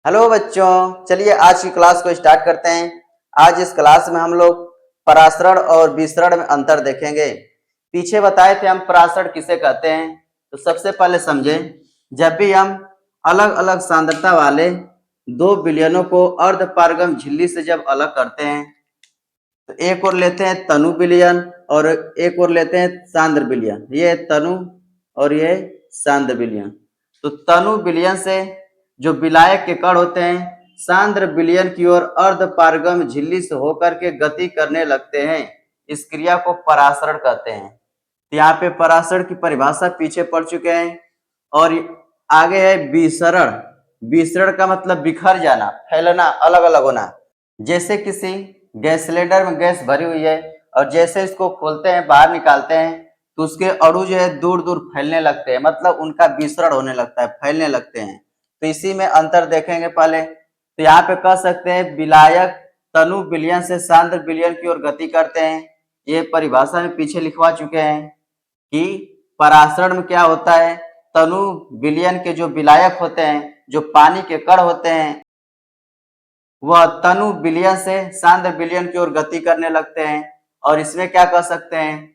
Hello बच्चों, चलिए आज की क्लास को स्टार्ट करते हैं। आज इस क्लास में हम लोग परासरण और विसरण में अंतर देखेंगे। पीछे बताए थे हम परासरण किसे कहते हैं। तो सबसे पहले समझें, जब भी हम अलग अलग सांद्रता वाले दो विलयनों को अर्धपारगम झिल्ली से जब अलग करते हैं तो एक और लेते हैं तनु विलयन और एक और लेते हैं सांद्र विलयन। ये तनु और ये सांद्र विलयन। तो तनु विलयन से जो विलायक के कण होते हैं सांद्र विलयन की ओर अर्धपारगम झिल्ली से होकर के गति करने लगते हैं। इस क्रिया को परासरण कहते हैं। तो यहाँ पे परासरण की परिभाषा पीछे पढ़ चुके हैं। और आगे है विसरण। विसरण का मतलब बिखर जाना, फैलना, अलग अलग होना। जैसे किसी गैस सिलेंडर में गैस भरी हुई है और जैसे इसको खोलते हैं, बाहर निकालते हैं तो उसके अणु जो है दूर दूर फैलने लगते हैं, मतलब उनका विसरण होने लगता है, फैलने लगते हैं। तो इसी में अंतर देखेंगे पहले। तो यहाँ पे कह सकते हैं विलायक तनु विलयन से सांद्र विलयन की ओर गति करते हैं। ये परिभाषा में पीछे लिखवा चुके हैं कि परासरण में क्या होता है, तनु विलयन के जो विलायक होते हैं, जो पानी के कण होते हैं, वह तनु विलयन से सांद्र विलयन की ओर गति करने लगते हैं। और इसमें क्या कर सकते हैं,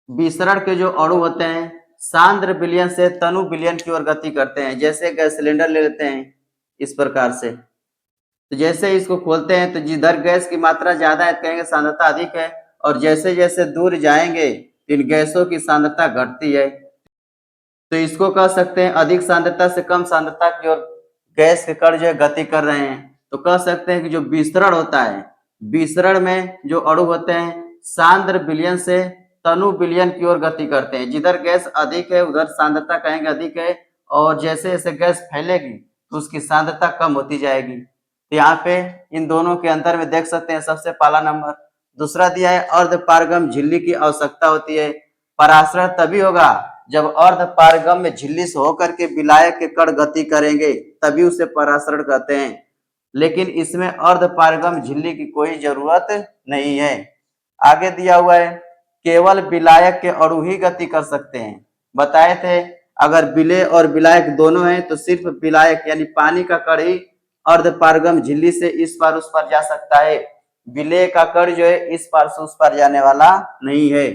विसरण के जो अणु होते हैं सांद्र विलयन से तनु विलयन की ओर गति करते हैं। जैसे गैस सिलेंडर ले लेते हैं इस प्रकार से, तो जैसे इसको खोलते हैं तो जिधर गैस की मात्रा ज्यादा है कहेंगे सांद्रता अधिक है, और जैसे जैसे दूर जाएंगे तो इन गैसों की सांद्रता घटती है। तो इसको कह सकते हैं अधिक सांद्रता से कम सांद्रता की ओर गैस के कण जो है गति कर रहे हैं। तो कह सकते हैं कि जो विसरण होता है, विसरण में जो अणु होते हैं सांद्र विलयन से तनु विलयन की ओर गति करते हैं। जिधर गैस अधिक है उधर सांद्रता कहेंगे अधिक है, और जैसे जैसे गैस फैलेगी तो उसकी सांद्रता कम होती जाएगी। तो यहाँ पे इन दोनों के अंतर में देख सकते हैं, सबसे पहला नंबर। दूसरा दिया है अर्धपारगम झिल्ली की आवश्यकता होती है। परासरण तभी होगा जब अर्धपारगम में झिल्ली से होकर के विलायक के कण गति करेंगे, तभी उसे परासरण कहते हैं। लेकिन इसमें अर्धपारगम झिल्ली की कोई जरूरत नहीं है। आगे दिया हुआ है केवल विलायक के अणु ही गति कर सकते हैं। बताए थे अगर विलेय और विलायक दोनों हैं तो सिर्फ विलायक यानी पानी का कण ही अर्धपारगम झिल्ली से इस पार उस पार जा सकता है। विलेय का कण जो है इस पार से उस पार जाने वाला नहीं है।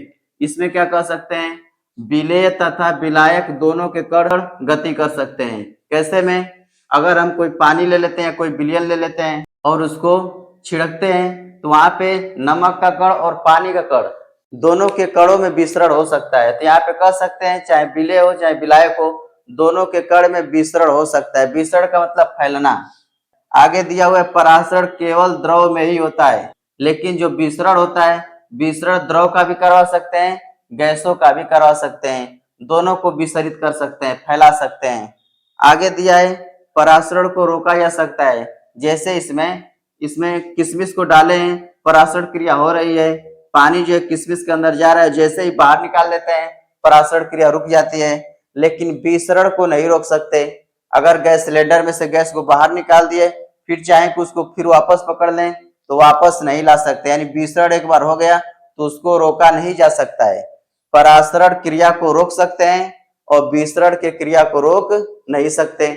इसमें क्या कह सकते हैं, विलेय तथा विलायक दोनों के कण गति कर सकते हैं। कैसे में, अगर हम कोई पानी ले लेते हैं, कोई विलयन ले लेते हैं और उसको छिड़कते हैं तो वहां पे नमक का कण और पानी का कण दोनों के कणों में विसरण हो सकता है। तो यहाँ पे कह सकते हैं चाहे विलेय हो चाहे विलायक हो, दोनों के कण में विसरण हो सकता है। विसरण का मतलब फैलना। आगे दिया हुआ है परासरण केवल द्रव में ही होता है, लेकिन जो विसरण होता है, विसरण द्रव का भी करवा सकते हैं, गैसों का भी करवा सकते हैं, दोनों को विसरित कर सकते हैं, फैला सकते हैं। आगे दिया है परासरण को रोका जा सकता है। जैसे इसमें इसमें किशमिश को डाले हैं, परासरण क्रिया हो रही है, पानी जो है किशमिश के अंदर जा रहा है, जैसे ही बाहर निकाल लेते हैं परासरण क्रिया रुक जाती है। लेकिन विसरण को नहीं रोक सकते। अगर गैस सिलेंडर में से गैस को बाहर निकाल दिए, फिर चाहे कि उसको फिर वापस पकड़ लें तो वापस नहीं ला सकते। यानी विसरण एक बार हो गया तो उसको रोका नहीं जा सकता है। परासरण क्रिया को रोक सकते हैं और विसरण के क्रिया को रोक नहीं सकते।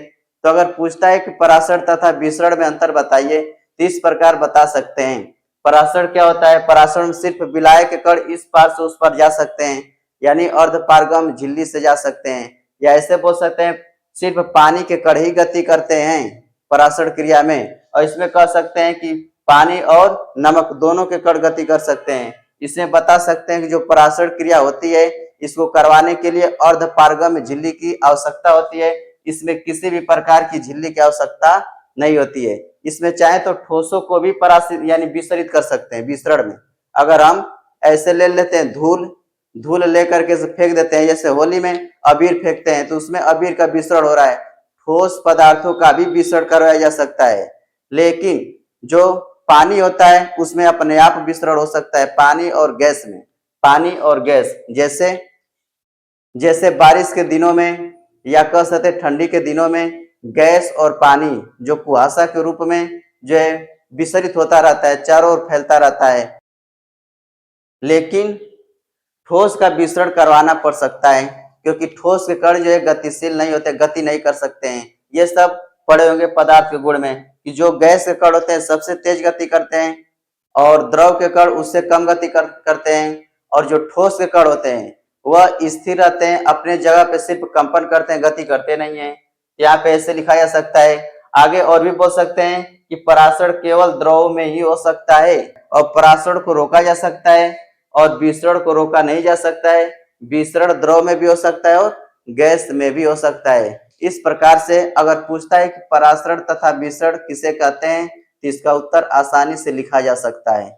तो अगर पूछता है कि परासरण तथा विसरण में अंतर बताइए तो इस प्रकार बता सकते हैं। परासरण क्या होता है, परासरण में सिर्फ विलायक के कण इस पार से उस पार जा सकते हैं, यानी अर्धपारगम झिल्ली से जा सकते हैं। या ऐसे बोल सकते हैं सिर्फ पानी के कण ही गति करते हैं परासरण क्रिया में। और इसमें कह सकते हैं कि पानी और नमक दोनों के कण गति कर सकते हैं। इसमें बता सकते हैं कि जो परासरण क्रिया होती है इसको करवाने के लिए अर्धपारगम झिल्ली की आवश्यकता होती है। इसमें किसी भी प्रकार की झिल्ली की आवश्यकता नहीं होती है। इसमें चाहे तो ठोसों को भी परासित यानी विसरित कर सकते हैं। विसरण में अगर हम ऐसे ले लेते हैं धूल लेकर के फेंक देते हैं, जैसे होली में अबीर फेंकते हैं तो उसमें अबीर का विसरण हो रहा है, ठोस पदार्थों का भी विसरण करवाया जा सकता है। लेकिन जो पानी होता है उसमें अपने आप विसरण हो सकता है। पानी और गैस में, पानी और गैस जैसे जैसे बारिश के दिनों में या कह सकते ठंडी के दिनों में गैस और पानी जो कुहासा के रूप में जो है विसरित होता रहता है, चारों ओर फैलता रहता है। लेकिन ठोस का विसरण करवाना पड़ सकता है क्योंकि ठोस के कण जो है गतिशील नहीं होते, गति नहीं कर सकते हैं। ये सब पढ़े होंगे पदार्थ के गुण में कि जो गैस के कण होते हैं सबसे तेज गति करते हैं और द्रव के कण उससे कम गति करते हैं, और जो ठोस के कण होते हैं वह स्थिर रहते हैं, अपने जगह पे सिर्फ कंपन करते हैं, गति करते नहीं है। यहाँ पे ऐसे लिखा जा सकता है। आगे और भी बोल सकते हैं कि परासरण केवल द्रव में ही हो सकता है और परासरण को रोका जा सकता है और विसरण को रोका नहीं जा सकता है। विसरण द्रव में भी हो सकता है और गैस में भी हो सकता है। इस प्रकार से अगर पूछता है कि परासरण तथा विसरण किसे कहते हैं तो इसका उत्तर आसानी से लिखा जा सकता है।